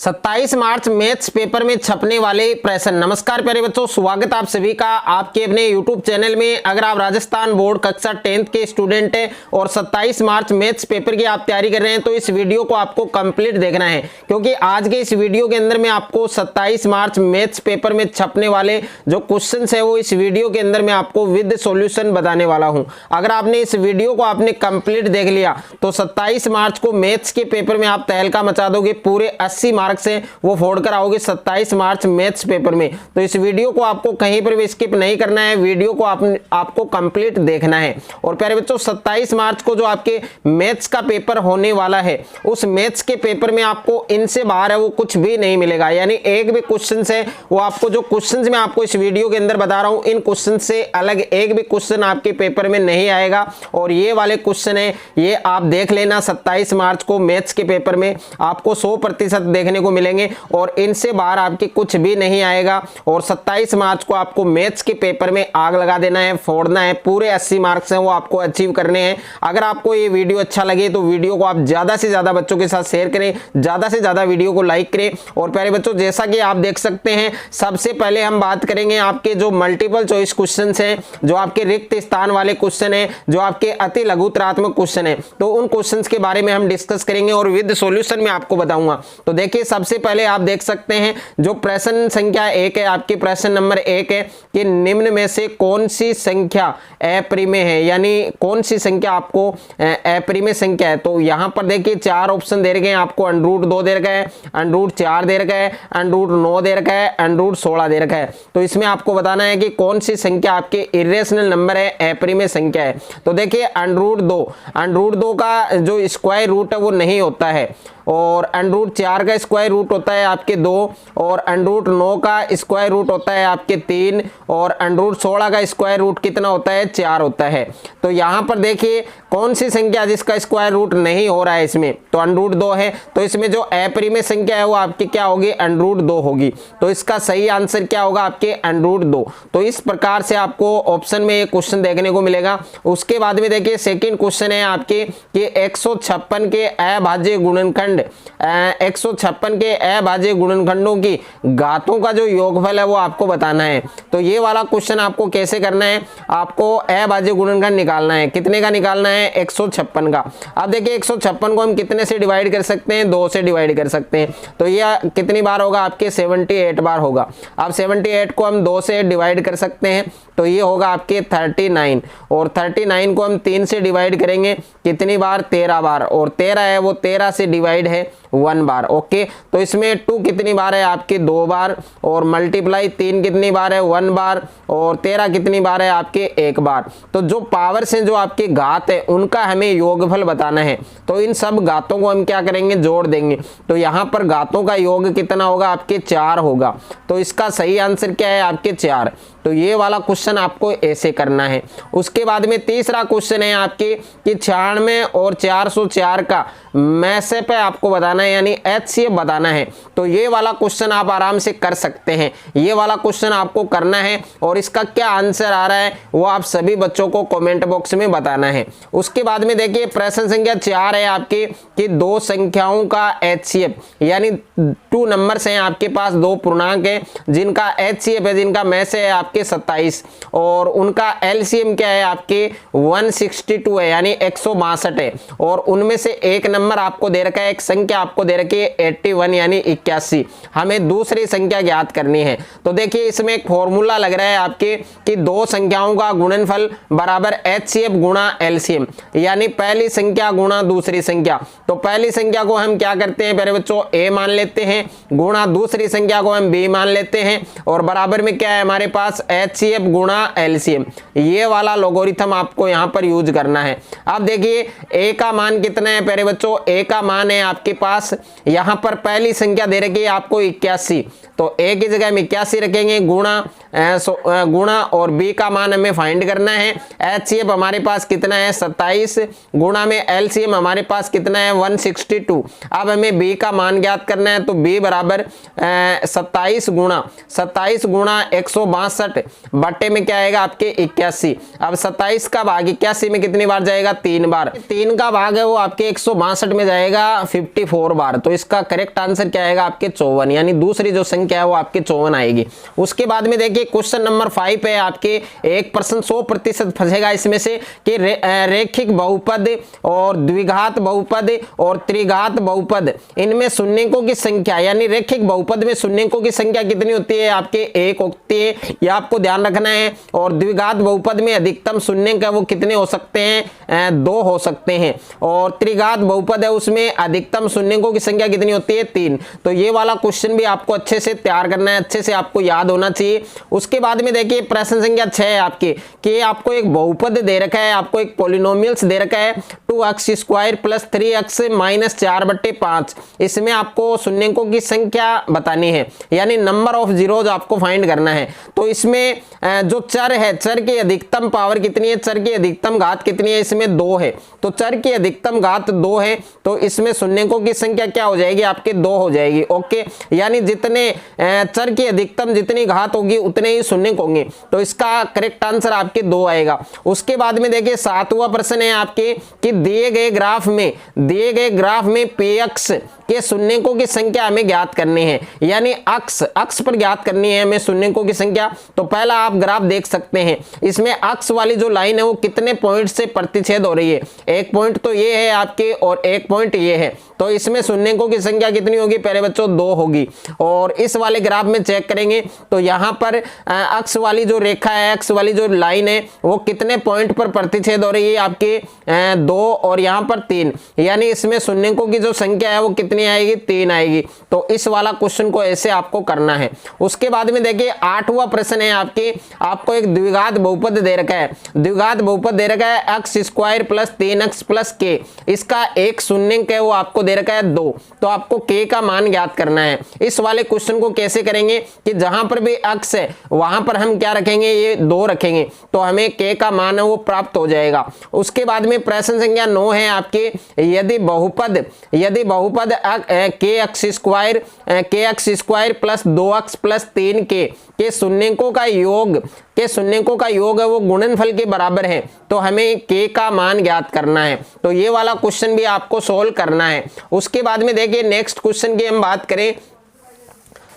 27 मार्च maths paper में छपने वाले प्रश्न। नमस्कार प्यारे बच्चों, स्वागत आप सभी का आपके अपने YouTube चैनल में। अगर आप राजस्थान बोर्ड कक्षा 10th के स्टूडेंट हैं और 27 मार्च मैथ्स पेपर की आप तैयारी कर रहे हैं तो इस वीडियो को आपको कंप्लीट देखना है, क्योंकि आज के इस वीडियो के अंदर मैं आपको 27 मार्च मैथ्स पेपर में छपने वाले जो क्वेश्चन है वो इस वीडियो के अंदर मैं आपको विद सॉल्यूशन बताने वाला हूं। अगर आपने इस वीडियो को आपने कंप्लीट देख लिया तो 27 मार्च को मैथ्स के पेपर में आप तहलका मचा दोगे, पूरे 80 मार्क्स से वो फोड़कर आओगे 27 मार्च मैथ्स पेपर में। तो इस वीडियो को आपको कहीं पर भी स्किप नहीं करना है, वीडियो को आपको कंप्लीट देखना है। और प्यारे बच्चों, 27 मार्च को जो आपके मैथ्स का पेपर होने वाला है उस मैथ्स के पेपर में आपको इनसे बाहर है वो कुछ भी नहीं मिलेगा, यानी एक भी क्वेश्चन है वो आपको जो क्वेश्चंस मैं आपको इस वीडियो के अंदर बता रहा हूं इन क्वेश्चन से अलग एक भी क्वेश्चन आपके पेपर में नहीं आएगा। और ये वाले क्वेश्चन है ये आप देख लेना, 27 मार्च को मैथ्स के पेपर में आपको 100% देखने को मिलेंगे और इनसे बाहर आपके कुछ भी नहीं आएगा। और 27 मार्च को आपको मैथ्स के पेपर में आग लगा देना है, फोड़ना है, पूरे 80 मार्क्स हैं वो आपको अचीव करने हैं। अगर आपको ये वीडियो अच्छा लगे तो वीडियो को आप ज्यादा से ज्यादा बच्चों के साथ शेयर करें, ज्यादा से ज्यादा वीडियो को लाइक करें। और प्यारे बच्चों, जैसा कि आप देख सकते हैं, सबसे पहले हम बात करेंगे आपके जो मल्टीपल चॉइस क्वेश्चन हैं, जो आपके रिक्त स्थान वाले क्वेश्चन है, जो आपके अति लघुतरात्मक क्वेश्चन है, तो उन क्वेश्चंस के बारे में हम डिस्कस करेंगे और विद सॉल्यूशन में आपको बताऊंगा। तो देखिए, सबसे पहले आप देख सकते हैं जो प्रश्न संख्या 1 है, आपकी प्रश्न नंबर 1 है कि निम्न में से कौन सी संख्या अप्रिमेय है, यानी कौन सी संख्या आपको अप्रिमेय संख्या है। तो यहां पर देखिए 4 ऑप्शन दे रखे हैं आपको, √2 दे रखा है, √4 दे रखा है, √9 दे रखा है, √16 दे रखा है। तो इसमें आपको बताना है कि कौन सी संख्या आपके इरेशनल नंबर है, अप्रिमेय संख्या है। तो देखिए √2 का जो स्क्वायर रूट है वो नहीं होता है, और √4 का स्क्वायर रूट होता है आपके 2, और √9 का स्क्वायर रूट होता है आपके 3, और √16 का स्क्वायर रूट कितना होता है, 4 होता है। तो यहाँ पर देखिए कौन सी संख्या जिसका स्क्वायर रूट नहीं हो रहा है इसमें, तो √2 है। तो इसमें जो अप्रिमेय संख्या है वो आपकी क्या होगी, √2 होगी। तो इसका सही आंसर क्या होगा, आपके √2। तो इस प्रकार से आपको ऑप्शन में ये क्वेश्चन देखने को मिलेगा। उसके बाद में देखिए सेकेंड क्वेश्चन है आपके कि 156 के अभाज्य गुणनखंड 156 के अभाज्य गुणनखंडों की घातों का जो योगफल है वो आपको बताना है। तो ये वाला क्वेश्चन आपको कैसे करना है, आपको अभाज्य गुणनखंड निकालना है। कितने का निकालना है, 156 का। अब देखिए 156 को हम कितने से डिवाइड कर सकते हैं, 2 से डिवाइड कर सकते हैं। तो ये कितनी बार होगा, आपके 78 बार होगा। अब 78 को हम 2 से डिवाइड कर सकते हैं तो ये होगा आपके 39, और 39 को हम 3 से डिवाइड करेंगे कितनी बार, 13 बार, और 13 है वो 13 से डिवाइड है 1 बार। ओके, तो इसमें 2 कितनी बार है आपके, 2 बार, और मल्टीप्लाई 3 कितनी बार है, 1 बार, और 13 कितनी बार है आपके, 1 बार। तो जो पावर से जो आपके घात है उनका हमें योगफल बताना है। तो इन सब घातों को हम क्या करेंगे, जोड़ देंगे। तो यहाँ पर घातों का योग कितना होगा, आपके 4 होगा। तो इसका सही आंसर क्या है, आपके 4। तो ये वाला क्वेश्चन आपको ऐसे करना है। उसके बाद में तीसरा क्वेश्चन है आपके कि 96 और 404 का मैसे पे आपको बताना है, यानी HCF बताना है। तो ये वाला क्वेश्चन आप आराम से कर सकते हैं, ये वाला क्वेश्चन आपको करना है और इसका क्या आंसर आ रहा है वो आप सभी बच्चों को कमेंट बॉक्स में बताना है। उसके बाद में देखिए प्रश्न संख्या 4 है आपके कि 2 संख्याओं का HCF, यानी 2 नंबर्स हैं आपके पास, 2 पूर्णांक हैं जिनका HCF है, जिनका मैसे है आपके 27, और उनका LCM क्या है आपके 162 है, यानी 162 है। और उनमें से एक नंबर आपको दे रखा है, एक संख्या आपको दे रखी है 81, यानी 81। हमें दूसरी संख्या ज्ञात करनी है। तो देखिए इसमें एक फॉर्मूला लग रहा है आपके कि 2 संख्याओं का गुणनफल बराबर HCF गुणा LCM, यानी पहली संख्या गुणा दूसरी संख्या। तो पहली संख्या को हम क्या करते हैं प्यारे बच्चों, A मान लेते हैं, गुणा दूसरी संख्या को हम B मान लेते हैं, और बराबर में क्या है हमारे पास, HCF गुणा LCM। ये वाला लोगोरिथम आपको यहाँ पर यूज करना है। अब देखिए A का मान कितना है प्यारे बच्चों, A का मान है आपके पास, यहाँ पर पहली संख्या दे रखी है आपको 81, तो A की जगह हम 81 रखेंगे, गुणा गुणा और b का मान हमें फाइंड करना है। HCF हमारे पास कितना है 27 गुणा में LCM हमारे पास कितना है 162। अब हमें b का मान ज्ञात करना है, तो b बराबर 27 गुणा 162 बट्टे में क्या आएगा आपके 81। अब 27 का भाग 81 में कितनी बार जाएगा 3 बार। 3 का भाग है वो आपके 162 में जाएगा 54 बार। तो इसका करेक्ट आंसर क्या आएगा आपके 54, यानी दूसरी जो संख्या है वो आपके 54 आएगी। उसके बाद में देखिए क्वेश्चन नंबर 5 है आपके 1% 100% फंसेगा इसमें से कि रैखिक बहुपद और द्विघात बहुपद और त्रिघात बहुपद इनमें शून्यकों की संख्या, यानी रैखिक बहुपद में शून्यकों की संख्या कितनी होती है आपके 1 होती है, यह आपको ध्यान रखना है। और द्विघात बहुपद में अधिकतम शून्यक है वो कितने हो सकते हैं 2 हो सकते हैं। और त्रिघात बहुपद है उसमें अधिकतम शून्यकों की संख्या कितनी होती है 3। तो ये वाला क्वेश्चन भी आपको अच्छे से तैयार करना है, अच्छे से आपको याद होना चाहिए। उसके बाद में देखिए प्रश्न संख्या 6 है आपके कि आपको एक बहुपद दे रखा है, आपको एक पॉलिनोमियल्स दे रखा है 2x² प्लस 3x माइनस 4/5। इसमें आपको शून्यकों की संख्या बतानी है, यानी नंबर ऑफ जीरोज आपको फाइंड करना है। तो इसमें जो चर है, चर की अधिकतम पावर कितनी है, चर की अधिकतम घात कितनी है, इसमें 2 है। तो चर की अधिकतम घात 2 है, तो इसमें शून्यकों की संख्या क्या हो जाएगी आपके 2 हो जाएगी। ओके, यानी जितने चर की अधिकतम जितनी घात होगी उतने ही शून्यक होंगे। तो इसका करेक्ट आंसर आपके 2 आएगा। उसके बाद में देखिए 7वां प्रश्न है आपके कि दिए गए ग्राफ में px के शून्यकों की संख्या हमें ज्ञात करनी है, यानी अक्ष पर ज्ञात करनी है हमें शून्यकों की संख्या। तो पहला आप ग्राफ देख सकते हैं, इसमें अक्ष वाली जो लाइन है वो कितने पॉइंट से प्रतिच्छेद हो रही है। एक पॉइंट तो ये है आपके और एक पॉइंट ये है, तो इसमें शून्यकों की संख्या कितनी होगी पहले बच्चों 2 होगी। और इस वाले ग्राफ में चेक करेंगे तो यहाँ पर अक्ष वाली जो रेखा है, अक्ष वाली जो लाइन है वो कितने पॉइंट पर प्रतिच्छेद हो रही है आपके 2 और यहाँ पर 3, यानी इसमें शून्यकों की जो संख्या है वो कितनी आएगी 3 आएगी। तो इस वाला क्वेश्चन को ऐसे आपको करना है। उसके बाद में देखिए 8वां प्रश्न है आपके, आपको एक द्विघात बहुपद दे रखा है, द्विघात बहुपद दे रखा है x² plus 3x plus k। इसका एक शून्यक है वो आपको दे रखा है 2, तो आपको k का मान ज्ञात करना है। इस वाले क्वेश्चन को कैसे करेंगे कि जहां पर भी x है वहां पर हम क्या रखेंगे, ये 2 रखेंगे, तो हमें k का मान है वो प्राप्त हो जाएगा। उसके बाद में प्रश्न संख्या 9 है आपके, यदि बहुपद kx² plus 2x plus 3k के शून्यकों का योग है वो गुणनफल के बराबर है, तो हमें k का मान ज्ञात करना है। तो ये वाला क्वेश्चन भी आपको सोल्व करना है। उसके बाद में देखिए नेक्स्ट क्वेश्चन की हम बात करें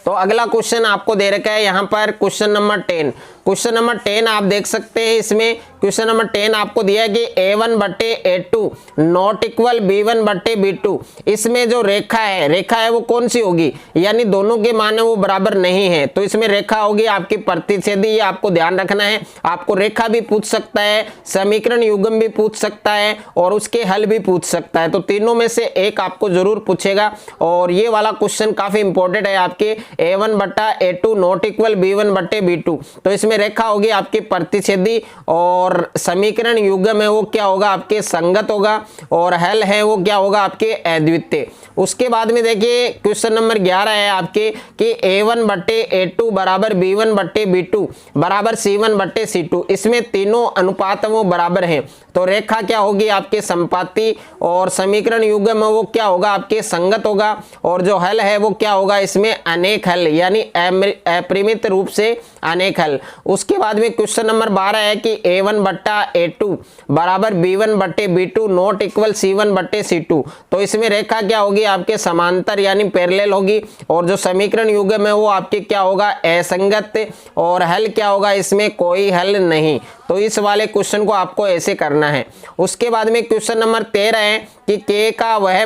तो अगला क्वेश्चन आपको दे रखा है यहाँ पर क्वेश्चन नंबर 10। क्वेश्चन नंबर 10 आप देख सकते हैं, इसमें क्वेश्चन नंबर 10 आपको दिया है कि a1/a2 नॉट इक्वल b1/b2। इसमें जो रेखा है वो कौन सी होगी, यानी दोनों के मान है वो बराबर नहीं है, तो इसमें रेखा होगी आपकी प्रतिच्छेदी। ये आपको ध्यान रखना है, आपको रेखा भी पूछ सकता है, समीकरण युग्म भी पूछ सकता है और उसके हल भी पूछ सकता है। तो तीनों में से एक आपको जरूर पूछेगा और ये वाला क्वेश्चन काफी इंपॉर्टेंट है आपके a1/a2 नॉट इक्वल b1/b2। तो इसमें रेखा होगी आपकी प्रतिच्छेदी और समीकरण युग्म है वो क्या होगा आपके संगत होगा और हल है वो क्या होगा आपके अद्वितीय। उसके बाद में देखिए क्वेश्चन नंबर 11 है आपके कि a1/a2 बराबर b1/b2 बराबर c1/c2। इसमें तीनों अनुपात वो बराबर हैं, तो रेखा क्या होगी आपके संपाती और समीकरण युग्म है वो क्या होगा आपके संगत होगा और जो हल है वो क्या होगा इसमें अनेक हल, यानी अपरिमित रूप से अनेक हल। उसके बाद में क्वेश्चन नंबर 12 है कि a1/a2 बराबर b1/b2 नॉट इक्वल c1/c2। तो इसमें रेखा क्या होगी आपके समांतर यानी पैरेलल होगी और जो समीकरण युग्म है वो आपके क्या होगा असंगत और हल क्या होगा इसमें कोई हल नहीं। तो इस वाले क्वेश्चन को आपको ऐसे करना है। उसके बाद में क्वेश्चन नंबर 13 है कि k का वह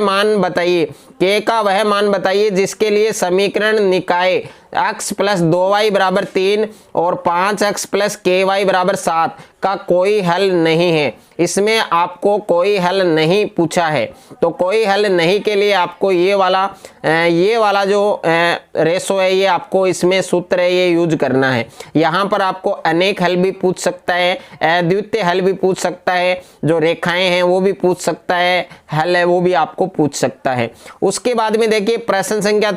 मान बताइए जिसके लिए समीकरण निकाय x प्लस 2y बराबर 3 और 5x प्लस ky बराबर 7 का कोई हल नहीं है। इसमें आपको कोई हल नहीं पूछा है, तो कोई हल नहीं के लिए आपको ये वाला जो रेशो है ये आपको इसमें सूत्र है ये यूज करना है। यहाँ पर आपको अनेक हल भी पूछ सकता है, अद्वितीय हल भी पूछ सकता है, जो रेखाएं हैं वो भी पूछ सकता है, हल है वो भी आपको पूछ सकता है। उसके बाद में देखिए प्रश्न संख्या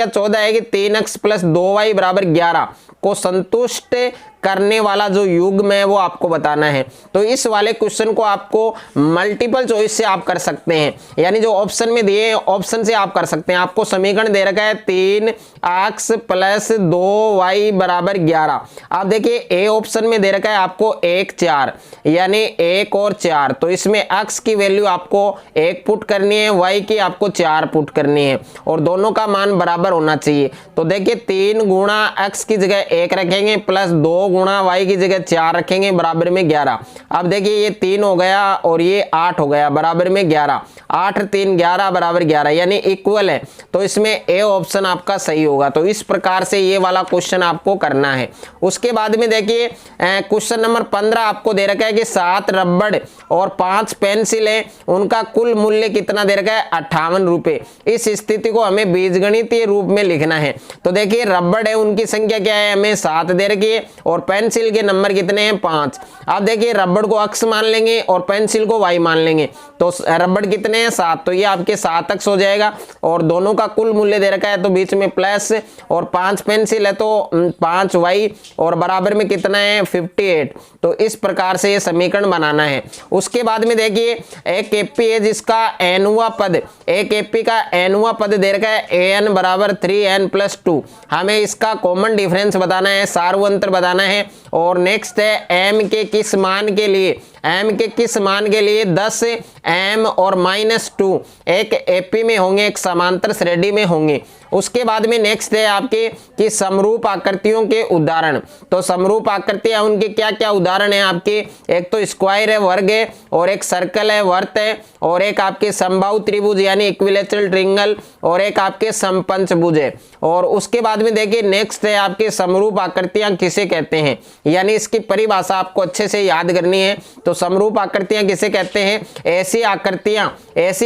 14 है कि 3x प्लस 2y बराबर 11 को संतुष्ट करने वाला जो युग्म है वो आपको बताना है। तो इस वाले क्वेश्चन को आपको मल्टीपल चॉइस से आप कर सकते हैं, यानी जो ऑप्शन में दिए ऑप्शन से आप कर सकते हैं। आपको समीकरण दे रखा है 3x + 2y = 11। आप देखिए ए ऑप्शन में दे रखा है आपको 1 4, यानी 1 और 4। तो इसमें x की वैल्यू आपको 1 पुट करनी है, y की आपको 4 पुट करनी है और दोनों का मान बराबर होना चाहिए। तो देखिए 3 गुणा x की जगह 1 रखेंगे प्लस 2 गुणा y की जगह 4 रखेंगे बराबर में 11। अब देखिए ये 3 हो गया और ये 8 हो गया बराबर में 11। 8 3 11 बराबर 11, यानी इक्वल है। तो इसमें ए ऑप्शन आपका सही होगा। तो इस प्रकार से ये वाला क्वेश्चन आपको करना है। उसके बाद में देखिए क्वेश्चन नंबर 15 आपको दे रखा है कि 7 रबड़ और 5 पेंसिल है, उनका कुल मूल्य कितना दे रखा है 58 रुपए। इस स्थिति को हमें बीजगणितीय रूप में लिखना है। तो देखिए रबड़ है, उनकी संख्या क्या है, हमें 7 दे रखी है और पेंसिल के नंबर कितने हैं 5। आप देखिए रबड़ को x मान लेंगे और पेंसिल को y मान लेंगे। तो रबड़ कितने हैं 7, तो ये आपके 7x हो जाएगा और दोनों का कुल मूल्य दे रखा है तो बीच में प्लस, और 5 पेंसिल है तो 5y और बराबर में कितना है 58। तो इस प्रकार से ये समीकरण बनाना है। उसके बाद में देखिए एक एपी है जिसका एनवा पद, एक एपी का एनवा पद दे रखा है an = 3n + 2। हमें इसका कॉमन डिफरेंस बताना है, सार्वंतर बताना है। और नेक्स्ट है m के किस मान के लिए, m के किस मान के लिए 10 m और -2 एक एपी में होंगे, एक समांतर श्रेणी में होंगे। उसके बाद में नेक्स्ट है आपके कि समरूप आकृतियों के उदाहरण। तो समरूप आकृतियां उनके क्या क्या उदाहरण है आपके, एक तो स्क्वायर है वर्ग है, और एक सर्कल है वर्त है, और एक आपके समबाहु त्रिभुज यानी इक्विलैटरल ट्रायंगल, और एक आपके समपंचभुज है। और उसके बाद में देखिए नेक्स्ट है आपके समरूप आकृतियां किसे कहते हैं, यानी इसकी परिभाषा आपको अच्छे से याद करनी है। तो समरूप आकृतियां किसे कहते हैं, ऐसी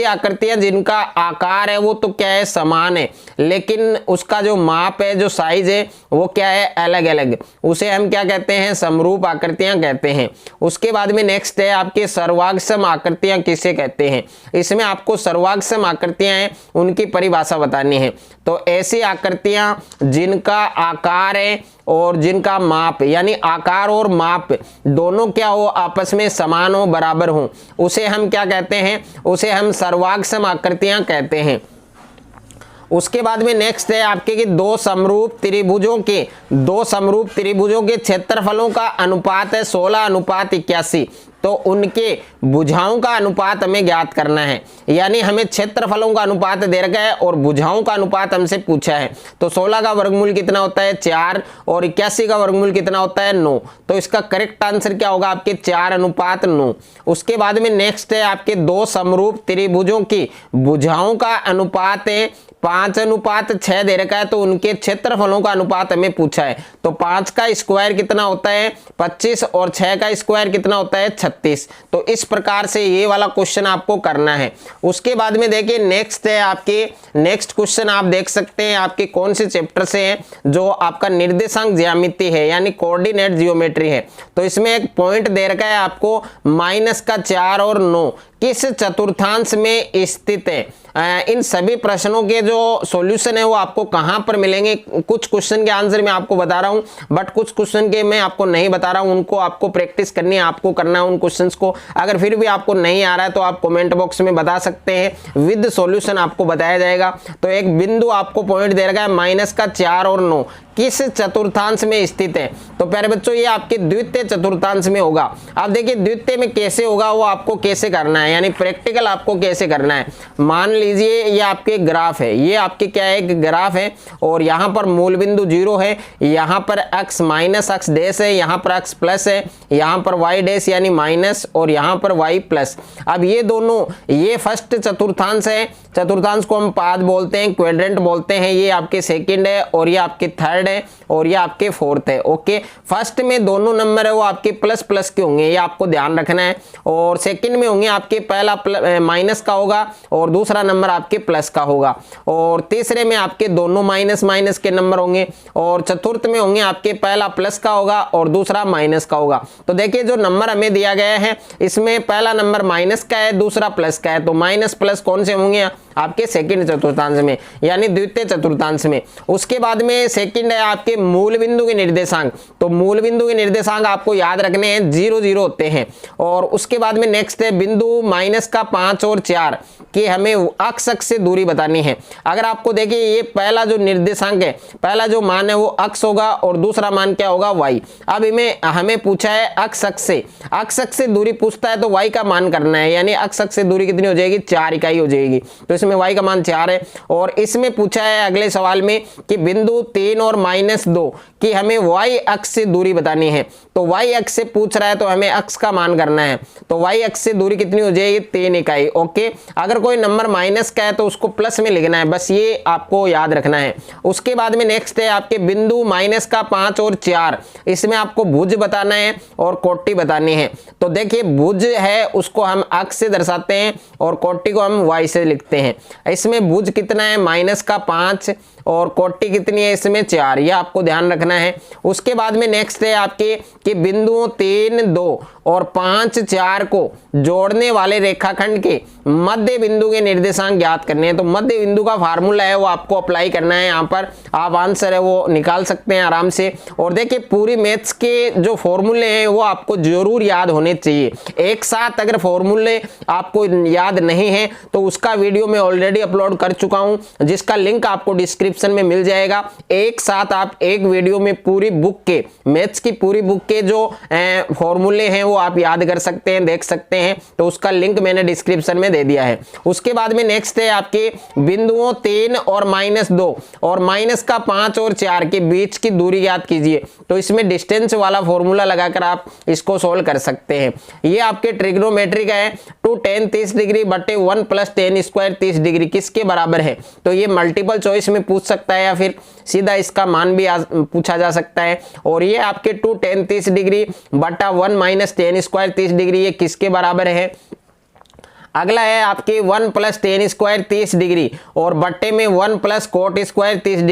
आकृतियां जिनका आकार है वो तो क्या है समान है, लेकिन उसका जो माप है, जो साइज है वो क्या है अलग अलग, उसे हम क्या कहते हैं समरूप आकृतियां कहते हैं। उसके बाद में नेक्स्ट है आपके सर्वांगसम आकृतियां किसे कहते हैं। इसमें आपको सर्वांगसम आकृतियां हैं उनकी परिभाषा बतानी है। तो ऐसी आकृतियां जिनका आकार है और जिनका माप, यानी आकार और माप दोनों क्या हो आपस में समान हो, बराबर हो, उसे हम क्या कहते हैं, उसे हम सर्वांगसम आकृतियां कहते हैं। उसके बाद में नेक्स्ट है आपके कि दो समरूप त्रिभुजों के क्षेत्रफलों का अनुपात है 16:81। तो उनके भुजाओं का अनुपात हमें ज्ञात करना है, यानी हमें क्षेत्रफलों का अनुपात दे रखा है और भुजाओं का अनुपात हमसे पूछा है। तो 16 का वर्गमूल कितना होता है 4 और 81 का वर्गमूल कितना होता है 9। तो इसका करेक्ट आंसर क्या होगा आपके 4:9। उसके बाद में नेक्स्ट है आपके दो समरूप त्रिभुजों की भुजाओं का अनुपात है 5:6 दे रखा है, तो उनके क्षेत्रफलों का अनुपात हमें पूछा है। तो 5 का स्क्वायर कितना होता है 25 और 6 का स्क्वायर कितना होता है 36। तो इस प्रकार से ये वाला क्वेश्चन आपको करना है। उसके बाद में देखिए नेक्स्ट है आपके, नेक्स्ट क्वेश्चन आप देख सकते हैं आपके कौन से चैप्टर से है, जो आपका निर्देशांक ज्यामिति है यानी कोऑर्डिनेट जियोमेट्री है। तो इसमें एक पॉइंट दे रखा है आपको -4 और 9 किस चतुर्थांश में स्थित है। इन सभी प्रश्नों के जो सॉल्यूशन है वो आपको कहां पर मिलेंगे, कुछ क्वेश्चन के आंसर मैं आपको बता रहा हूं, बट कुछ क्वेश्चन के मैं आपको नहीं बता रहा हूं, उनको आपको प्रैक्टिस करनी है, आपको करना है उन क्वेश्चंस को। अगर फिर भी आपको नहीं आ रहा है तो आप कमेंट बॉक्स में बता सकते हैं, विद सॉल्यूशन आपको बताया जाएगा। तो एक बिंदु आपको पॉइंट दे रखा है -4 और 9 किस चतुर्थांश में स्थित है। तो प्यारे बच्चों ये आपके द्वितीय चतुर्थांश में होगा। अब देखिए द्वितीय में कैसे होगा वो आपको कैसे करना है, यानी प्रैक्टिकल आपको कैसे करना है। मान लीजिए ये आपके ग्राफ है, ये आपके क्या है एक ग्राफ है, और यहाँ पर मूल बिंदु 0 है, यहाँ पर x -x डैश है, यहाँ पर x प्लस है, यहाँ पर y डैश यानी माइनस, और यहाँ पर y प्लस। अब ये दोनों, ये फर्स्ट चतुर्थांश है, चतुर्थांश को हम पाद बोलते हैं, क्वाड्रेंट बोलते हैं। ये आपके सेकंड है और ये आपके थर्ड है और ये आपके फोर्थ है। ओके, फर्स्ट में दोनों नंबर है वो आपके प्लस प्लस के होंगे, ये आपको ध्यान रखना है। और सेकंड में होंगे आपके पहला माइनस का होगा और दूसरा नंबर आपके प्लस का होगा, और तीसरे में आपके दोनों माइनस माइनस के नंबर होंगे, और चतुर्थ में होंगे आपके पहला प्लस का होगा और दूसरा माइनस का होगा। तो देखिए जो नंबर हमें दिया गया है इसमें पहला नंबर माइनस का है, दूसरा प्लस का है, तो माइनस प्लस कौन से होंगे आपके सेकंड चतुर्थांश में यानी द्वितीय चतुर्थांश में। उसके बाद में सेकंड है आपके मूल बिंदु के निर्देशांक। तो मूल बिंदु के निर्देशांक आपको याद रखने हैं, 0 0 होते हैं। और उसके बाद में नेक्स्ट है बिंदु माइनस का 5 और 4 कि हमें अक्ष से दूरी बतानी है। अगर आपको देखिए ये पहला जो निर्देशांक है, पहला जो मान है वो अक्ष होगा और दूसरा मान क्या होगा, y। अब हमें पूछा है अक्ष से दूरी पूछता है तो y का मान करना है, यानी अक्ष से दूरी कितनी हो जाएगी, 4 इकाई हो जाएगी। तो इसमें y का मान 4 है। और इसमें पूछा है अगले सवाल में कि बिंदु 3 और -2 कि हमें y अक्ष से दूरी बतानी है। तो y अक्ष से पूछ रहा है तो हमें अक्ष का मान करना है। तो y अक्ष से दूरी कितनी हो जाएगी, 3 इकाई। ओके, अगर कोई नंबर माइनस का है तो उसको प्लस में लिखना है, बस ये आपको याद रखना है। उसके बाद में नेक्स्ट है आपके बिंदु माइनस का 5 और 4, इसमें आपको भुज बताना है और कोटि बतानी है। तो देखिए भुज है उसको हम अक्ष से दर्शाते हैं और कोटि को हम y से लिखते हैं। इसमें भुज कितना है, -5 और कोटि कितनी है, इसमें 4, ये आपको ध्यान रखना है। उसके बाद में नेक्स्ट है आपके कि बिंदुओं 3 2 और 5 4 को जोड़ने वाले रेखाखंड के मध्य बिंदु के निर्देशांक ज्ञात करने हैं। तो मध्य बिंदु का फार्मूला है वो आपको अप्लाई करना है, यहाँ पर आप आंसर है वो निकाल सकते हैं आराम से। और देखिए पूरी मैथ्स के जो फॉर्मूले हैं वो आपको जरूर याद होने चाहिए। एक साथ अगर फॉर्मूले आपको याद नहीं है तो उसका वीडियो मैं ऑलरेडी अपलोड कर चुका हूँ, जिसका लिंक आपको डिस्क्रिप्शन में मिल जाएगा। एक साथ आप एक वीडियो में पूरी बुक के, मैथ्स की पूरी बुक के जो फॉर्मूले हैं वो आप याद कर सकते हैं, देख सकते हैं। तो उसका लिंक मैंने डिस्क्रिप्शन में दे दिया है। उसके बाद में नेक्स्ट है आपके बिंदुओं 3 और -2 और -5 और 4 के बीच की दूरी ज्ञात कीजिए। तो इसमें डिस्टेंस वाला फॉर्मूला लगाकर आप इसको सोल्व कर सकते हैं। ये आपके ट्रिग्नोमेट्री का है, 2 tan 30 डिग्री बटे 1 + tan स्क्वायर 30 डिग्री किसके बराबर है। तो ये मल्टीपल चॉइस में पूछ सकता है या फिर सीधा इसका मान भी पूछा जा सकता है। और ये आपके 2 tan 30 डिग्री बटा 1 - tan स्क्वायर 30 डिग्री ये किसके बराबर है। अगला है आपके 1 + tan स्क्वायर 30 डिग्री और बट्टे में 1 + cot square 30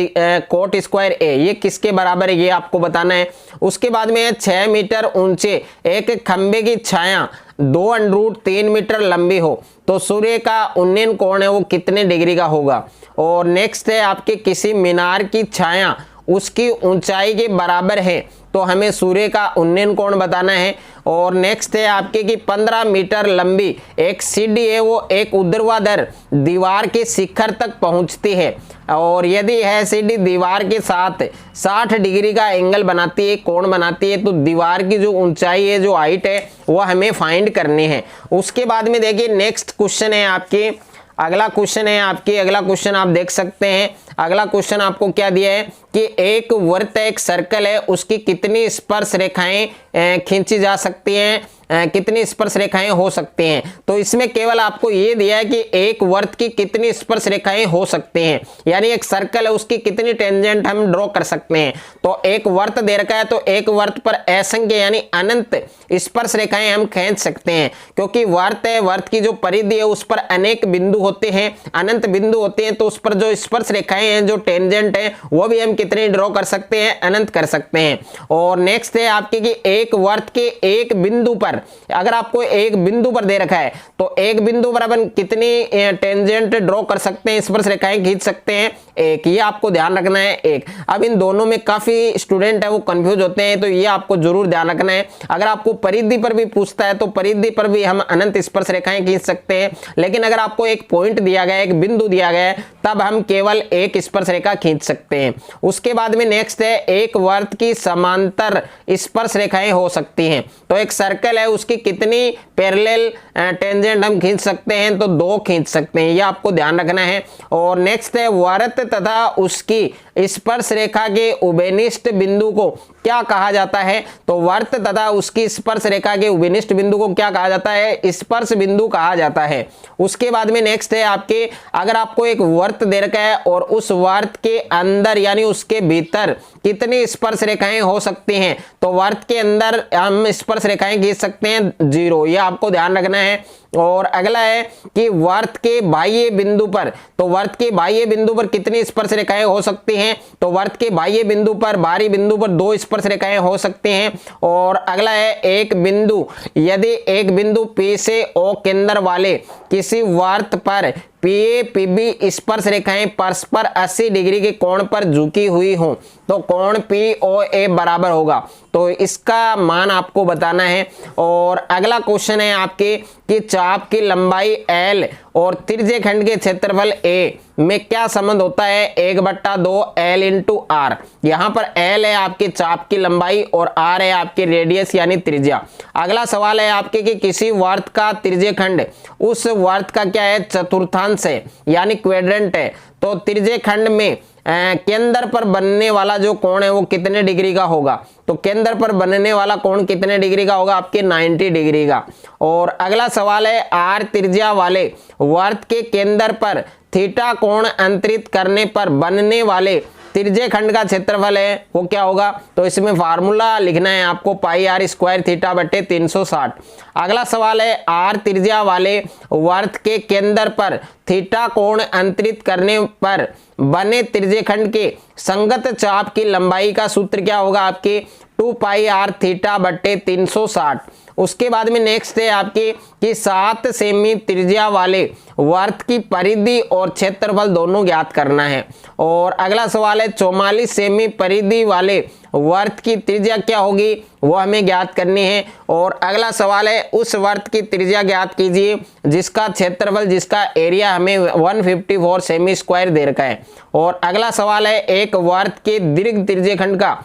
cot square a, ये किसके बराबर है ये आपको बताना है। उसके बाद में 6 मीटर ऊंचे एक खंबे की छाया 2√3 मीटर लंबी हो तो सूर्य का उन्नयन कोण है वो कितने डिग्री का होगा। और नेक्स्ट है आपके किसी मीनार की छाया उसकी ऊंचाई के बराबर है तो हमें सूर्य का उन्नयन कोण बताना है। और नेक्स्ट है आपके कि 15 मीटर लंबी एक सीढ़ी है वो एक ऊर्ध्वाधर दीवार के शिखर तक पहुंचती है और यदि है सीढ़ी दीवार के साथ 60 डिग्री का एंगल बनाती है, कोण बनाती है, तो दीवार की जो ऊंचाई है, जो हाइट है वो हमें फाइंड करनी है। उसके बाद में देखिए नेक्स्ट क्वेश्चन है आपके, अगला क्वेश्चन आप देख सकते हैं। अगला क्वेश्चन आपको क्या दिया है कि एक वृत्त एक सर्कल है उसकी कितनी स्पर्श रेखाएं खींची जा सकती हैं, कितनी स्पर्श रेखाएं हो सकती हैं। तो इसमें केवल आपको ये दिया है कि एक वृत्त की कितनी स्पर्श रेखाएं हो सकती हैं, यानी एक सर्कल है उसकी कितनी टेंजेंट हम ड्रॉ कर सकते हैं। तो एक वृत्त दे रखा है तो एक वृत्त पर असंख्य यानी अनंत स्पर्श रेखाएं हम खींच सकते हैं, क्योंकि वृत्त है, वृत्त की जो परिधि है उस पर अनेक बिंदु होते हैं, अनंत बिंदु होते हैं। तो उस पर जो स्पर्श रेखाएं हैं, जो टेंजेंट है, वो भी हम कितनी ड्रॉ कर सकते हैं, अनंत कर सकते हैं। और नेक्स्ट है आपके कि एक वृत्त के एक बिंदु पर, अगर आपको एक बिंदु पर दे रखा है तो एक बिंदु पर अपन कितनी टेंजेंट ड्रॉ कर सकते हैं, स्पर्श रेखाएं खींच सकते हैं, एक। ये आपको ध्यान रखना है, एक। अब इन दोनों में काफी स्टूडेंट है वो कंफ्यूज होते हैं, तो ये आपको जरूर ध्यान रखना है। अगर आपको परिधि पर भी पूछता है तो परिधि पर भी हम अनंत स्पर्श रेखाएं खींच सकते हैं, लेकिन अगर आपको एक पॉइंट दिया गया है, एक बिंदु दिया गया है, तब हम केवल एक स्पर्श रेखा खींच सकते हैं। उसके बाद में नेक्स्ट है एक वृत्त की समांतर स्पर्श रेखाएं हो सकती हैं। तो एक सर्कल है उसकी कितनी पैरेलल टेंजेंट हम खींच सकते हैं, तो 2 खींच सकते हैं, ये आपको ध्यान रखना है। और नेक्स्ट है वृत्त तथा उसकी स्पर्श रेखा के उभयनिष्ठ बिंदु को क्या कहा जाता है। तो वृत्त तथा उसकी स्पर्श रेखा के उभयनिष्ठ बिंदु को क्या कहा जाता है, स्पर्श बिंदु कहा जाता है। उसके बाद में नेक्स्ट है आपके, अगर आपको एक वृत्त दे रखा है और उस वृत्त के अंदर यानी उसके भीतर कितनी स्पर्श रेखाएं हो सकती हैं, तो वृत्त के अंदर हम स्पर्श रेखाएं खींच सकते हैं 0, ये आपको ध्यान रखना है। और अगला है कि वृत्त के बाह्य बिंदु पर, तो वृत्त के बाह्य बिंदु पर कितनी स्पर्श रेखाएं हो सकती हैं, तो वृत्त के बाह्य बिंदु पर, बाहरी बिंदु पर 2 स्पर्श रेखाएं हो सकती हैं। और अगला है एक बिंदु, यदि एक बिंदु P से O केंद्र वाले किसी वृत्त पर पीए पीबी स्पर्श रेखाएं परस्पर 80 डिग्री के कोण पर झुकी हुई हों तो कोण पीओए बराबर होगा। तो इसका मान आपको बताना है। और अगला क्वेश्चन है आपके कि चाप की लंबाई L और त्रिज्य खंड के क्षेत्रफल A में क्या संबंध होता है, 1/2 L इंटू आर। यहाँ पर L है आपके चाप की लंबाई और R है आपके रेडियस यानी त्रिज्या। अगला सवाल है आपके कि किसी वर्त का त्रिज्य खंड उस वर्त का क्या है, चतुर्थांश है यानी क्वाड्रेंट है। तो त्रिज्य खंड में केंद्र पर बनने वाला जो कोण है वो कितने डिग्री का होगा, तो केंद्र पर बनने वाला कोण कितने डिग्री का होगा, आपके 90 डिग्री का। और अगला सवाल है आर त्रिज्या वाले वर्त के केंद्र पर थीटा कोण अंतरित करने पर बनने वाले त्रिज्य खंड का क्षेत्रफल है वो क्या होगा, तो इसमें फार्मूला लिखना है आपको पाई आर स्क्वायर थीटा बटे 360। अगला सवाल है आर त्रिज्या वाले वर्त के केंद्र पर थीटा कोण अंतरित करने पर बने त्रिज्य खंड के संगत चाप की लंबाई का सूत्र क्या होगा, आपके 2 पाई आर थीटा बटे 360। उसके बाद में नेक्स्ट है आपके कि 7 सेमी त्रिज्या वाले वर्त की परिधि और क्षेत्रफल दोनों ज्ञात करना है। और अगला सवाल है 44 सेमी परिधि वाले वर्त की त्रिज्या क्या होगी वो हमें ज्ञात करनी है। और अगला सवाल है उस वर्त की त्रिज्या ज्ञात कीजिए जिसका क्षेत्रफल जिसका एरिया हमें 154 सेमी स्क्वायर दे रखा है। और अगला सवाल है एक वर्त के दीर्घ त्रिज्यखंड का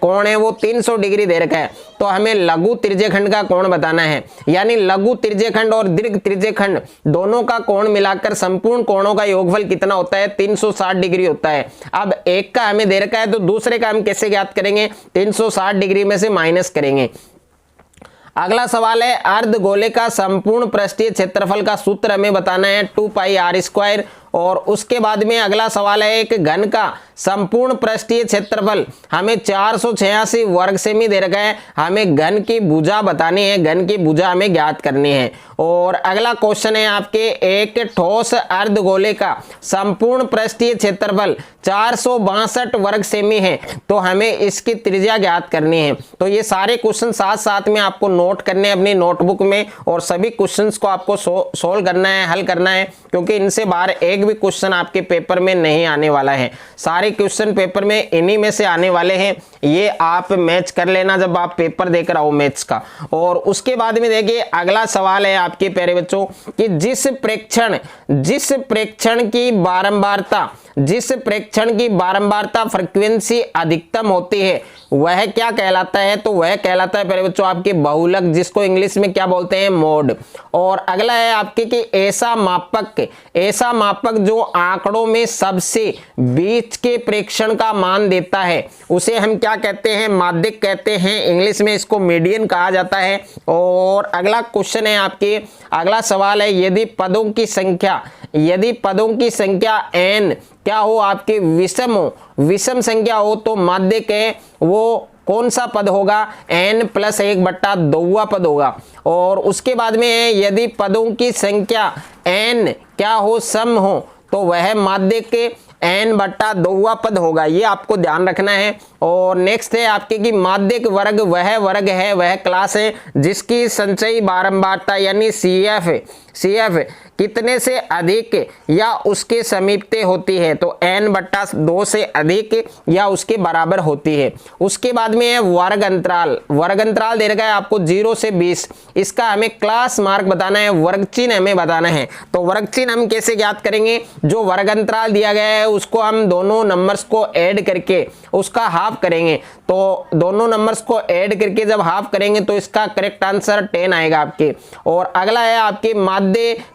कोण है वो 300 डिग्री दे रखा है, तो हमें लघु त्रिज्यखंड का कोण बताना है। यानी लघु त्रिज्यखंड और दीर्घ त्रिज्यखंड दोनों का कोण मिलाकर संपूर्ण कोणों का योगफल कितना होता है, 360 डिग्री होता है। अब एक का हमें दे रखा है तो दूसरे का हम कैसे ज्ञात करेंगे, 360 डिग्री में से माइनस करेंगे। अगला सवाल है अर्धगोले का संपूर्ण पृष्ठीय क्षेत्रफल का सूत्र हमें बताना है 2 पाई आर स्क्वायर। और उसके बाद में अगला सवाल है एक घन का संपूर्ण पृष्ठीय क्षेत्रफल हमें 486 वर्ग सेमी दे रखा है, हमें घन की भुजा बतानी है, घन की भुजा हमें ज्ञात करनी है। और अगला क्वेश्चन है आपके एक ठोस अर्धगोले का संपूर्ण पृष्ठीय क्षेत्रफल 462 वर्ग सेमी है, तो हमें इसकी त्रिज्या ज्ञात करनी है। तो ये सारे क्वेश्चन साथ साथ में आपको नोट करने हैं अपनी नोटबुक में और सभी क्वेश्चंस को आपको सोल्व करना है, हल करना है, क्योंकि इनसे बाहर एक भी क्वेश्चन आपके पेपर में नहीं आने वाला है। सारे क्वेश्चन पेपर में इन्हीं में से आने वाले हैं, ये आप मैच कर लेना जब आप पेपर देकर आओ मैथ्स का। और उसके बाद में देखिए अगला सवाल है आपके प्यारे बच्चों कि जिस प्रेक्षण की बारंबारता फ्रीक्वेंसी अधिकतम होती है वह क्या कहलाता है, तो वह कहलाता है प्यारे बच्चों आपके बहुलक, जिसको इंग्लिश में क्या बोलते हैं, मोड। और अगला है आपके कि ऐसा मापक जो आंकड़ों में सबसे बीच के प्रेक्षण का मान देता है उसे हम क्या कहते हैं, माध्यक कहते हैं, इंग्लिश में इसको मीडियन कहा जाता है। और अगला क्वेश्चन है आपके अगला सवाल है यदि पदों की संख्या n क्या हो, आपके विषम संख्या हो तो माध्यक है वो कौन सा पद होगा, n+1/2 पद होगा। और उसके बाद में है यदि पदों की संख्या n क्या हो, सम हो, तो वह माध्यक n/2 पद होगा, ये आपको ध्यान रखना है। और नेक्स्ट है आपके कि माध्यक वर्ग वह वर्ग है, वह क्लास है जिसकी संचयी बारंबारता यानी CF कितने से अधिक या उसके समीपते होती है, तो n/2 से अधिक या उसके बराबर होती है। उसके बाद में है वर्ग अंतराल दे रखा है आपको 0 से 20, इसका हमें क्लास मार्क बताना है, वर्ग चिन्ह हमें बताना है। तो वर्ग चिन्ह हम कैसे ज्ञात करेंगे, जो वर्ग अंतराल दिया गया है उसको हम दोनों नंबर्स को ऐड करके उसका हाफ करेंगे, तो दोनों नंबर्स को ऐड करके जब हाफ करेंगे तो इसका करेक्ट आंसर 10 आएगा आपके। और अगला है आपके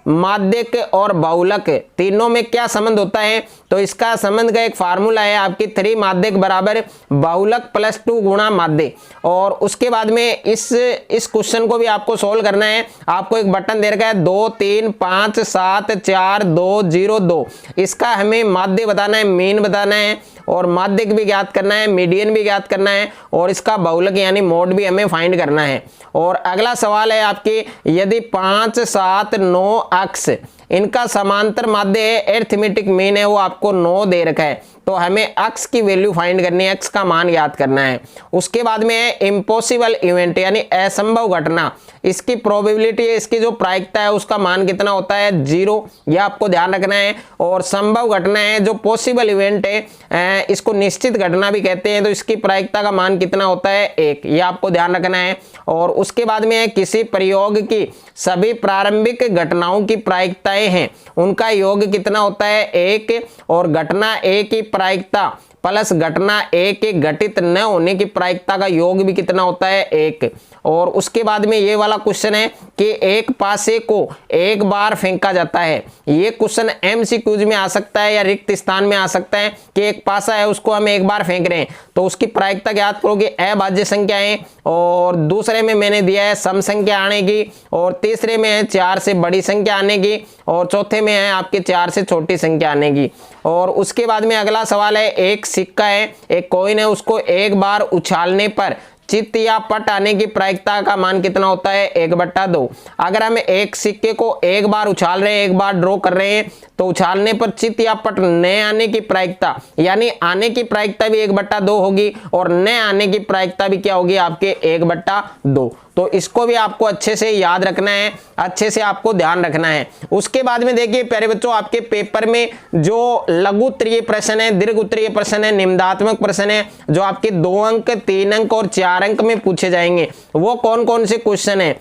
माध्यक और बहुलक तीनों में क्या संबंध होता है, तो इसका संबंध का एक फार्मूला है आपकी 3 माध्यक बराबर बहुलक +2 गुणा माध्य। और उसके बाद में इस क्वेश्चन को भी आपको सोल्व करना है, आपको एक बटन दे रखा है 2 3 5 7 4 2 0 2, इसका हमें माध्य बताना है, मीन बताना है, और माध्यक भी ज्ञात करना है, मीडियन भी ज्ञात करना है, और इसका बहुलक यानी मोड भी हमें फाइंड करना है। और अगला सवाल है आपके यदि 5 7 9 अक्ष इनका समांतर माध्य है, एरिथमेटिक मीन है वो आपको 9 दे रखा है। तो हमें x की वैल्यू फाइंड करनी है, x का मान याद करना है। उसके बाद में है इम्पॉसिबल इवेंट यानी असंभव घटना, इसकी प्रोबेबिलिटी है, इसकी जो प्रायिकता है उसका मान कितना होता है 0, यह आपको ध्यान रखना है। और संभव घटना है जो पॉसिबल इवेंट है, इसको निश्चित घटना भी कहते हैं, तो इसकी प्रायिकता का मान कितना होता है 1, यह आपको ध्यान रखना है। और उसके बाद में है किसी प्रयोग की सभी प्रारंभिक घटनाओं की प्रायिकताएं हैं, उनका योग कितना होता है 1, और घटना A की प्रायिकता प्लस घटना A के घटित न होने की प्रायिकता का योग भी कितना होता है 1। और उसके बाद में ये वाला क्वेश्चन है कि एक पासे को एक बार फेंका जाता है, ये क्वेश्चन MCQs में आ सकता है या रिक्त स्थान में आ सकता है कि एक पासा है उसको हम एक बार फेंक रहे हैं, तो उसकी प्रायिकता याद करोगे अभाज्य संख्याएं, और दूसरे में मैंने दिया है सम संख्या आने की, और तीसरे में है 4 से बड़ी संख्या आने की, और चौथे में है आपके 4 से छोटी संख्या आने की। और उसके बाद में अगला सवाल है एक सिक्का है, एक कॉइन है, उसको एक बार उछालने पर चित्त या पट आने की प्रायिकता का मान कितना होता है 1/2। अगर हम एक सिक्के को एक बार उछाल रहे हैं, एक बार ड्रॉ कर रहे हैं, तो उछालने पर चित्त या पट न आने की प्रायिकता यानी आने की प्रायिकता भी 1/2 होगी, और न आने की प्रायिकता भी क्या होगी आपके 1/2। तो इसको भी आपको अच्छे से याद रखना है, अच्छे से आपको ध्यान रखना है। उसके बाद में देखिए प्यारे बच्चों, आपके पेपर में जो लघु उत्तरीय प्रश्न है, दीर्घ उत्तरीय प्रश्न है, निम्नात्मक प्रश्न है, जो आपके 2 अंक, 3 अंक और 4 अंक में पूछे जाएंगे, वो कौन कौन से क्वेश्चन है।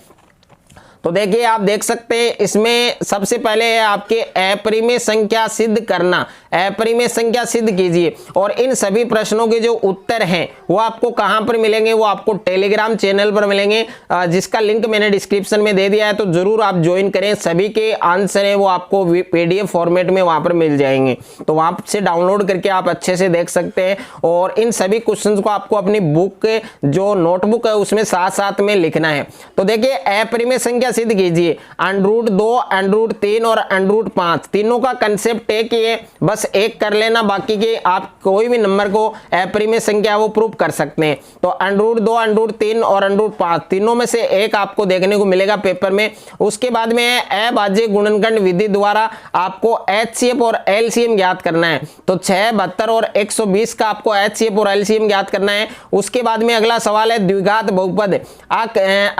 तो देखिए आप देख सकते हैं इसमें सबसे पहले है आपके अपरिमेय संख्या सिद्ध करना, अपरिमेय संख्या सिद्ध कीजिए। और इन सभी प्रश्नों के जो उत्तर हैं वो आपको कहां पर मिलेंगे, वो आपको टेलीग्राम चैनल पर मिलेंगे, जिसका लिंक मैंने डिस्क्रिप्शन में दे दिया है, तो जरूर आप ज्वाइन करें। सभी के आंसर है वो आपको PDF फॉर्मेट में वहां पर मिल जाएंगे, तो वहां से डाउनलोड करके आप अच्छे से देख सकते हैं। और इन सभी क्वेश्चंस को आपको अपनी बुक जो नोटबुक है उसमें साथ साथ में लिखना है। तो देखिए अपरिमेय संख्या सिद्ध कीजिए, √2, √3 और √5 तीनों का कंसेप्ट एक ही है, बस एक कर लेना, बाकी के आप कोई भी नंबर को अपरिमेय संख्या वो प्रूव कर सकते हैं। तो √2, √3 और √5 तीनों में से एक आपको देखने को मिलेगा पेपर में। उसके बाद में अभाज्य गुणनखंड विधि द्वारा आपको HCF और LCM ज्ञात करना है, तो 6, 72 और 120 का आपको HCF और LCM ज्ञात करना है। उसके बाद में अगला सवाल है द्विघात बहुपद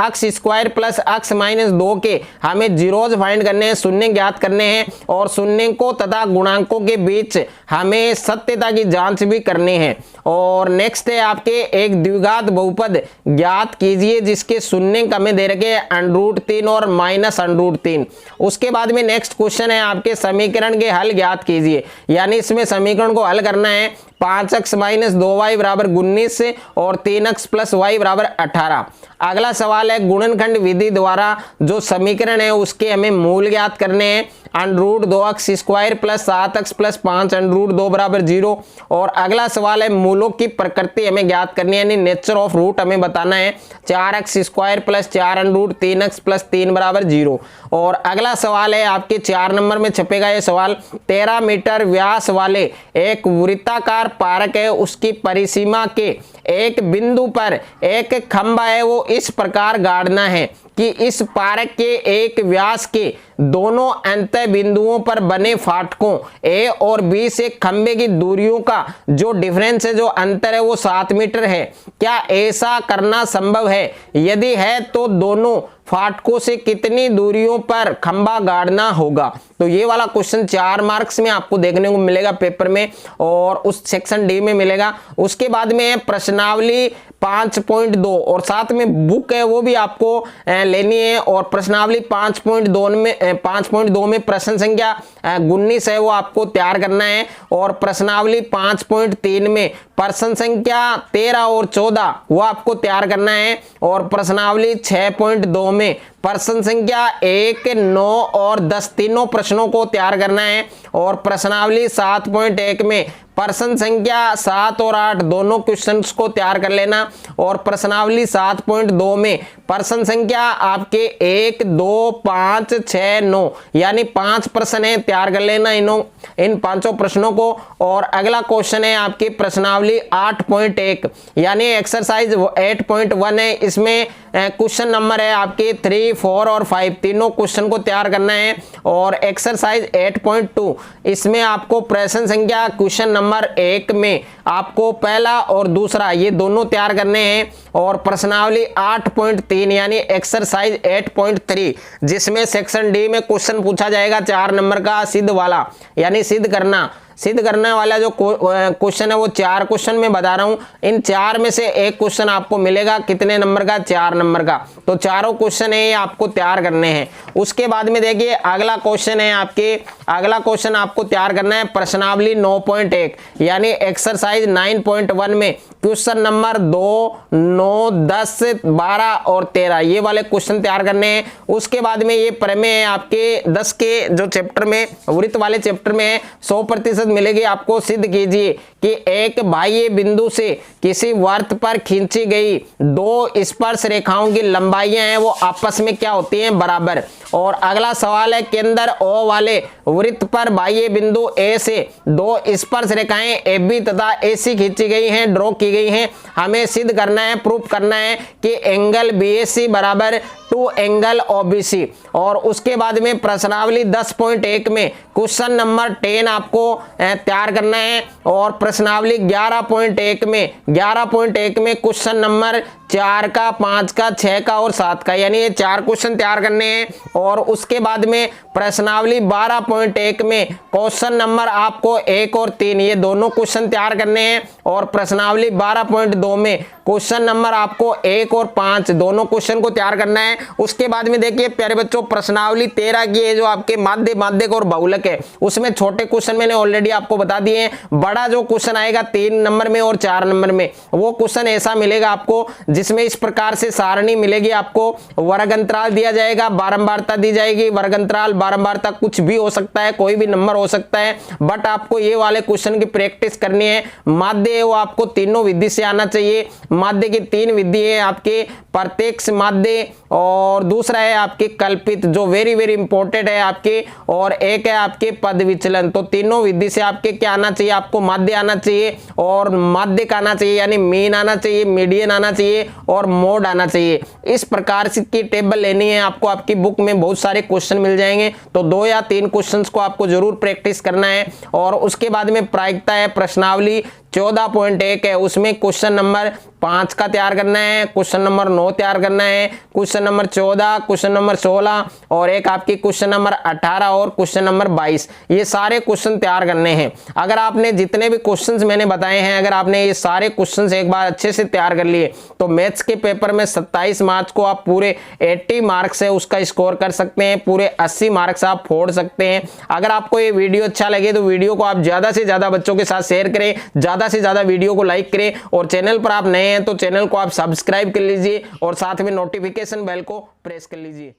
x square plus x minus 2 के हमें जीरोज फाइंड करने हैं, शून्य ज्ञात करने हैं, और शून्य को तथा गुणांकों के बीच हमें सत्यता की जांच भी करनी है। और नेक्स्ट है आपके एक द्विघात बहुपद ज्ञात कीजिए जिसके शून्य हमें दे रखे √3 और -√3। उसके बाद में नेक्स्ट क्वेश्चन है आपके समीकरण के हल ज्ञात कीजिए, यानी इसमें समीकरण को हल करना है। 5x - 2y = 19 और 3x + y = 18। अगला सवाल है गुणनखंड विधि द्वारा जो समीकरण है उसके हमें मूल ज्ञात करने हैं। √2x² + 7x + 5 √2 = 0। और अगला सवाल है मूलों की प्रकृति हमें ज्ञात करनी है, यानी नेचर ऑफ रूट हमें बताना है। 4x² + 4 √3x + 3 = 0। और अगला सवाल है आपके 4 नंबर में छपेगा ये सवाल, 13 मीटर व्यास वाले एक वृत्ताकार पारक है, उसकी परिसीमा के एक बिंदु पर एक खंभा है, वो इस प्रकार गाड़ना है कि इस पारक के एक व्यास के दोनों अंत बिंदुओं पर बने फाटकों A और B से खंभे की दूरियों का जो डिफरेंस है, जो अंतर है, वो 7 मीटर है। क्या ऐसा करना संभव है? यदि है तो दोनों फाटकों से कितनी दूरियों पर खंभा गाड़ना होगा? तो ये वाला क्वेश्चन 4 मार्क्स में आपको देखने को मिलेगा पेपर में, और उस सेक्शन D में मिलेगा। उसके बाद में प्रश्नावली 5.2 और साथ में बुक है वो भी आपको लेनी है। और प्रश्नावली 5.2 में प्रश्न संख्या 19 है वो आपको तैयार करना है। और प्रश्नावली 5.3 में प्रश्न संख्या 13 और 14 वो आपको तैयार करना है। और प्रश्नावली 6.2 में प्रश्न संख्या 1, 9 और 10 तीनों प्रश्नों को तैयार करना है। और प्रश्नावली 7.1 में प्रश्न संख्या 7 और 8 दोनों क्वेश्चंस को तैयार कर लेना। और प्रश्नावली 7.2 में प्रश्न संख्या आपके 1, 2, 5, 6, 9 यानी 5 प्रश्न है, तैयार कर लेना इन पांचों प्रश्नों को। और अगला क्वेश्चन है आपकी प्रश्नावली 8.1 यानी एक्सरसाइज 8.1 है। इसमें क्वेश्चन नंबर है आपके 3, 4 और 5 तीनों क्वेश्चन को तैयार करना है। और एक्सरसाइज 8.2 इसमें आपको प्रश्न संख्या क्वेश्चन नंबर 1 में आपको पहला और दूसरा ये दोनों तैयार करने हैं। और प्रश्नावली 8.3 यानी एक्सरसाइज 8.3 जिसमें सेक्शन डी में क्वेश्चन पूछा जाएगा 4 नंबर का सिद्ध वाला, यानी सिद्ध करने वाला जो क्वेश्चन है वो 4 क्वेश्चन में बता रहा हूं। इन 4 में से एक क्वेश्चन आपको मिलेगा कितने नंबर का, 4 नंबर का। तो चारों क्वेश्चन है ये आपको तैयार करने हैं। उसके बाद में देखिए अगला क्वेश्चन है आपके, अगला क्वेश्चन आपको तैयार करना है प्रश्नावली 9.1 यानी एक्सरसाइज 9.1 में क्वेश्चन नंबर 2, 9, 10, 12 और 13 ये वाले क्वेश्चन तैयार करने हैं। उसके बाद में ये प्रमेय है आपके 10 के जो चैप्टर में वृत्त वाले चैप्टर में 100% मिलेगी आपको। सिद्ध कीजिए कि एक बाह्य बिंदु से किसी वृत्त पर खींची गई 2 स्पर्श रेखाओं की लंबाइयां हैं वो आपस में क्या होती हैं, बराबर। और अगला सवाल है केंद्र O वाले वृत्त पर बाह्य बिंदु A से 2 स्पर्श रेखाएं AB तथा AC खींची गई हैं, ड्रॉ की गई हैं। हमें सिद्ध करना है, प्रूफ करना है कि एंगल BAC बराबर 2 एंगल OBC। और उसके बाद में प्रश्नावली 10.1 में क्वेश्चन नंबर 10 आपको तैयार करना है। और प्रश्नावली 11.1 में क्वेश्चन नंबर 4 का, 5 का, 6 का और 7 का यानी ये 4 क्वेश्चन तैयार करने हैं। और उसके बाद में प्रश्नावली 12.1 में क्वेश्चन नंबर आपको 1 और 3 ये दोनों क्वेश्चन तैयार करने हैं। और प्रश्नावली 12.2 में क्वेश्चन नंबर आपको 1 और 5 दोनों क्वेश्चन को तैयार करना है। उसके बाद में देखिए प्यारे बच्चों प्रश्नावली 13 की है जो आपके माध्य, माध्यक और बहुलक है, उसमें छोटे क्वेश्चन मैंने ऑलरेडी आपको बता दिए हैं। बड़ा जो क्वेश्चन आएगा 3 नंबर में और 4 नंबर में वो क्वेश्चन ऐसा मिलेगा आपको जिसमें इस प्रकार से सारणी मिलेगी आपको। वर्ग अंतराल दिया जाएगा, बारंबारता दी जाएगी। वर्ग अंतराल, बारंबारता कुछ भी हो सकता है, कोई भी नंबर हो सकता है, बट आपको ये वाले क्वेश्चन की प्रैक्टिस करनी है। माध्य है वो आपको तीनों विधि से आना चाहिए। माध्य की 3 विधि है आपके, प्रत्यक्ष माध्य और दूसरा है आपके कल्पित जो वेरी वेरी इंपॉर्टेंट है आपके, और एक है आपके पद विचलन। तो तीनों विधि से आपके क्या आना चाहिए, आपको माध्य आना चाहिए और माध्यक आना चाहिए, यानी मीन आना चाहिए, मीडियन आना चाहिए और मोड आना चाहिए। इस प्रकार की टेबल लेनी है आपको, आपकी बुक में बहुत सारे क्वेश्चन मिल जाएंगे। तो 2 या 3 क्वेश्चंस को आपको जरूर प्रैक्टिस करना है। और उसके बाद में प्रायिकता है प्रश्नावली 14.1 है, उसमें क्वेश्चन नंबर 5 का तैयार करना है, क्वेश्चन नंबर 9 तैयार करना है, क्वेश्चन नंबर 14, क्वेश्चन नंबर 16 और एक आपकी क्वेश्चन नंबर 18 और क्वेश्चन नंबर 22 ये सारे क्वेश्चन तैयार करने हैं। अगर आपने जितने भी क्वेश्चंस मैंने बताए हैं, अगर आपने ये सारे क्वेश्चंस एक बार अच्छे से तैयार कर लिए तो मैथ्स के पेपर में 27 मार्च को आप पूरे 80 मार्क्स है उसका स्कोर कर सकते हैं, पूरे 80 मार्क्स आप फोड़ सकते हैं। अगर आपको ये वीडियो अच्छा लगे तो वीडियो को आप ज्यादा से ज्यादा बच्चों के साथ शेयर करें, ज्यादा से ज्यादा वीडियो को लाइक करें, और चैनल पर आप नए हैं तो चैनल को आप सब्सक्राइब कर लीजिए और साथ में नोटिफिकेशन बेल को प्रेस कर लीजिए।